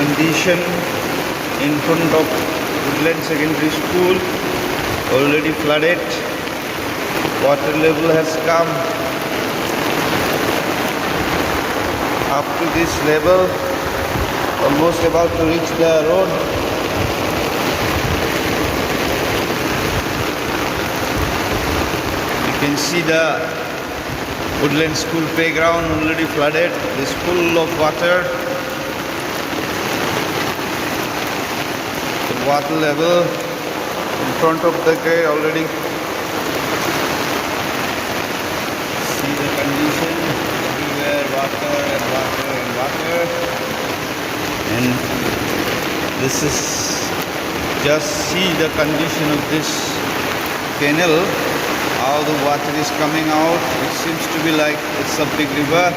condition in front of Woodland Secondary School, already flooded. Water level has come up to this level, almost about to reach the road. You can see the Woodland School playground already flooded. It's full of water. The water level in front of the gate already. See the condition, everywhere water and water and water. And this is, just see the condition of this canal, how the water is coming out. It seems to be like it's a big river.